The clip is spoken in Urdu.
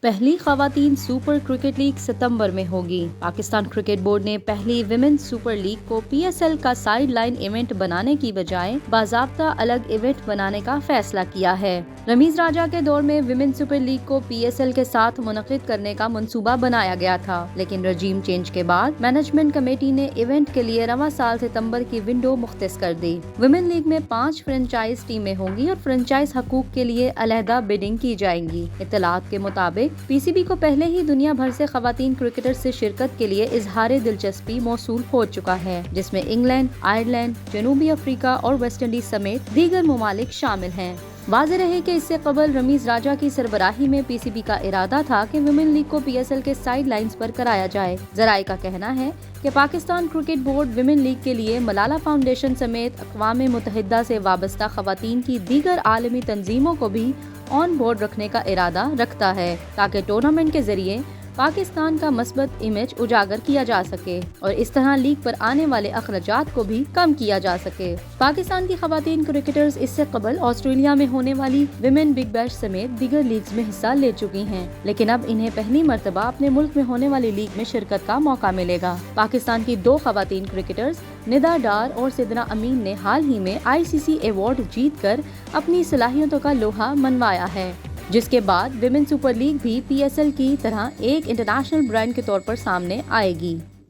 پہلی خواتین سپر کرکٹ لیگ ستمبر میں ہوگی۔ پاکستان کرکٹ بورڈ نے پہلی ویمنز سپر لیگ کو پی ایس ایل کا سائیڈ لائن ایونٹ بنانے کی بجائے باضابطہ الگ ایونٹ بنانے کا فیصلہ کیا ہے۔ رمیز راجہ کے دور میں ویمنز سپر لیگ کو پی ایس ایل کے ساتھ منعقد کرنے کا منصوبہ بنایا گیا تھا، لیکن رجیم چینج کے بعد مینجمنٹ کمیٹی نے ایونٹ کے لیے رواں سال ستمبر کی ونڈو مختص کر دی۔ ویمن لیگ میں 5 فرنچائز ٹیمیں ہوں گی اور فرنچائز حقوق کے لیے علیحدہ بیڈنگ کی جائے گی۔ اطلاعات کے مطابق پی سی بی کو پہلے ہی دنیا بھر سے خواتین کرکٹر سے شرکت کے لیے اظہار دلچسپی موصول ہو چکا ہے، جس میں انگلینڈ، آئرلینڈ، جنوبی افریقہ اور ویسٹ انڈیز سمیت دیگر ممالک شامل ہیں۔ واضح رہے کہ اس سے قبل رمیز راجہ کی سربراہی میں پی سی بی کا ارادہ تھا کہ ویمن لیگ کو پی ایس ایل کے سائیڈ لائنز پر کرایا جائے۔ ذرائع کا کہنا ہے کہ Pakistan cricket board women league کے لیے ملالہ فاؤنڈیشن سمیت اقوام متحدہ سے وابستہ خواتین کی دیگر عالمی تنظیموں کو بھی آن بورڈ رکھنے کا ارادہ رکھتا ہے، تاکہ ٹورنامنٹ کے ذریعے پاکستان کا مثبت امیج اجاگر کیا جا سکے اور اس طرح لیگ پر آنے والے اخراجات کو بھی کم کیا جا سکے۔ پاکستان کی خواتین کرکٹرز اس سے قبل آسٹریلیا میں ہونے والی ویمن بگ بیش سمیت دیگر لیگز میں حصہ لے چکی ہیں، لیکن اب انہیں پہلی مرتبہ اپنے ملک میں ہونے والی لیگ میں شرکت کا موقع ملے گا۔ پاکستان کی 2 خواتین کرکٹرز ندا ڈار اور سدرا امین نے حال ہی میں آئی سی سی ایوارڈ جیت کر اپنی صلاحیتوں کا لوہا منوایا ہے، جس کے بعد ویمن سپر لیگ بھی پی ایس ایل کی طرح ایک انٹرنیشنل برانڈ کے طور پر سامنے آئے گی۔